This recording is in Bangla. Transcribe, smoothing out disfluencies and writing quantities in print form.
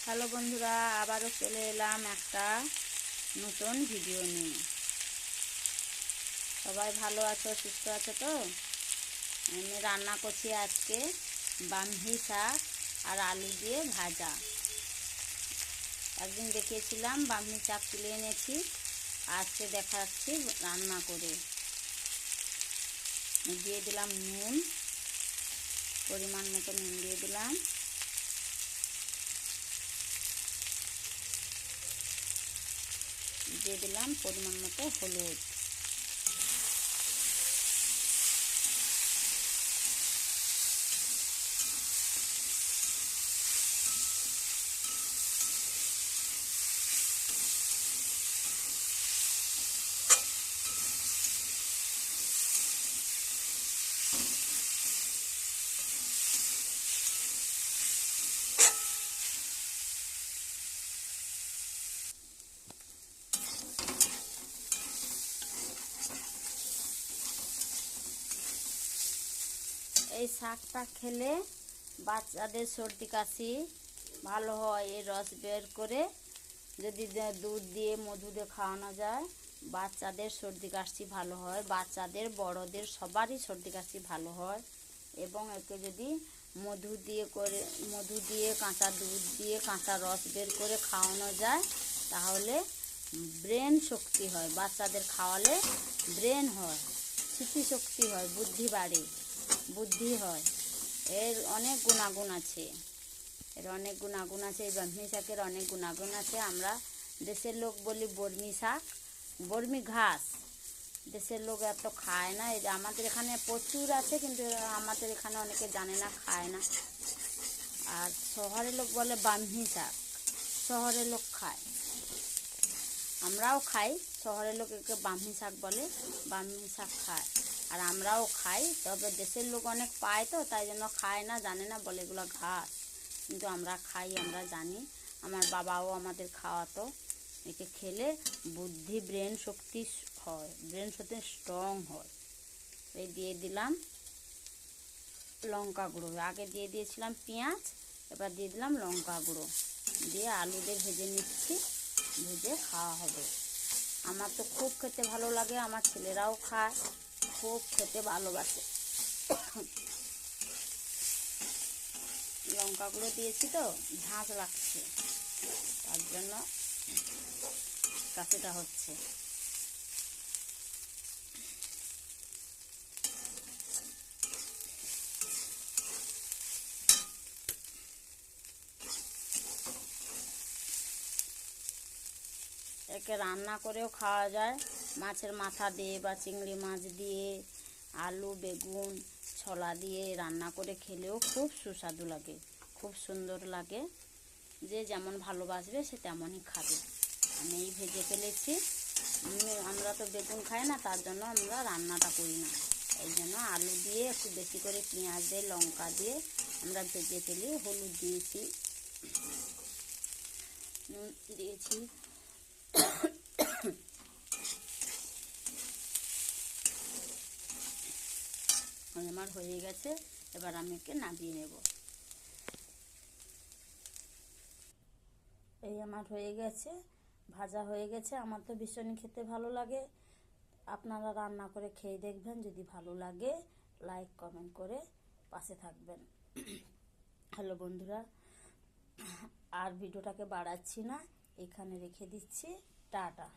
হ্যালো বন্ধুরা, আবারও চলে এলাম একটা নতুন ভিডিও নিয়ে। সবাই ভালো আছো, সুস্থ আছো তো? আমি রান্না করছি আজকে বামহি শাক আর আলু দিয়ে ভাজা। একদিন দেখিয়েছিলাম বামহি শাক তুলে এনেছি, আজকে দেখাচ্ছি রান্না করে। দিয়ে দিলাম নুন, পরিমাণ মতো নুন দিয়ে দিলাম। দিয়ে দিলাম পরিমাণ মতো হলুদ। এই শাকটা খেলে বাচ্চাদের সর্দি কাশি ভালো হয়। এই রস বের করে যদি দুধ দিয়ে মধু দিয়ে খাওয়ানো যায়, বাচ্চাদের সর্দি কাশি ভালো হয়। বাচ্চাদের বড়দের সবারই সর্দি কাশি ভালো হয়। এবং একে যদি মধু দিয়ে কাঁচা দুধ দিয়ে কাঁচা রস বের করে খাওয়ানো যায়, তাহলে ব্রেন শক্তি হয়। বাচ্চাদের খাওয়ালে ব্রেন হয়, স্মৃতিশক্তি হয়, বুদ্ধি বাড়ে, বুদ্ধি হয়। এর অনেক গুণাগুণ আছে। এই বামহি শাকের অনেক গুণাগুণ আছে। আমরা দেশের লোক বলি বর্মি শাক, বর্মি ঘাস। দেশের লোক এত খায় না। এই আমাদের এখানে প্রচুর আছে, কিন্তু আমাদের এখানে অনেকে জানে না, খায় না। আর শহরের লোক বলে বামহি শাক, শহরের লোক খায়, আমরাও খাই। শহরের লোক একে বামহি শাক বলে, বামহি শাক খায়, আর আমরাও খাই। তবে দেশের লোক অনেক পায় তো, তাই জন্য খায় না, জানে না, বলে এগুলো ঘাস। কিন্তু আমরা খাই, আমরা জানি। আমার বাবাও আমাদের খাওয়াতো। একে খেলে বুদ্ধি, ব্রেন শক্তি হয়, ব্রেন শক্তি স্ট্রং হয়। এই দিয়ে দিলাম লঙ্কা গুঁড়ো। আগে দিয়ে দিয়েছিলাম পেঁয়াজ, এবার দিয়ে দিলাম লঙ্কা গুঁড়ো। দিয়ে আলু দিয়ে ভেজে নিচ্ছি, ভেজে খাওয়া হবে। আমার তো খুব খেতে ভালো লাগে, আমার ছেলেরাও খায়, খুব খেতে ভালোবাসে। লঙ্কা গুঁড়ো দিয়েছি তো ঝাঁঝ লাগছে, তার জন্য কাশিটা হচ্ছে। একে রান্না করেও খাওয়া যায়, মাছের মাথা দিয়ে বা চিংড়ি মাছ দিয়ে, আলু বেগুন ছোলা দিয়ে রান্না করে খেলেও খুব সুস্বাদু লাগে, খুব সুন্দর লাগে। যে যেমন ভালোবাসবে সে তেমনই খাবে। আমি এই ভেজে ফেলেছি। আমরা তো বেগুন খাই না, তার জন্য আমরা রান্নাটা করি না। এই জন্য আলু দিয়ে একটু বেশি করে পেঁয়াজ দিয়ে লঙ্কা দিয়ে আমরা ভেজে ফেলি। হলুদ দিয়েছি, নুন দিয়েছি। আমার হয়ে গেছে, এবার আমি একে নামিয়ে নেব। এই আমার হয়ে গেছে, ভাজা হয়ে গেছে। আমার তো ভীষণই খেতে ভালো লাগে। আপনারা রান্না করে খেয়ে দেখবেন, যদি ভালো লাগে লাইক কমেন্ট করে পাশে থাকবেন। হ্যালো বন্ধুরা, আর ভিডিওটাকে বাড়াচ্ছি না, এখানে রেখে দিচ্ছি। টাটা।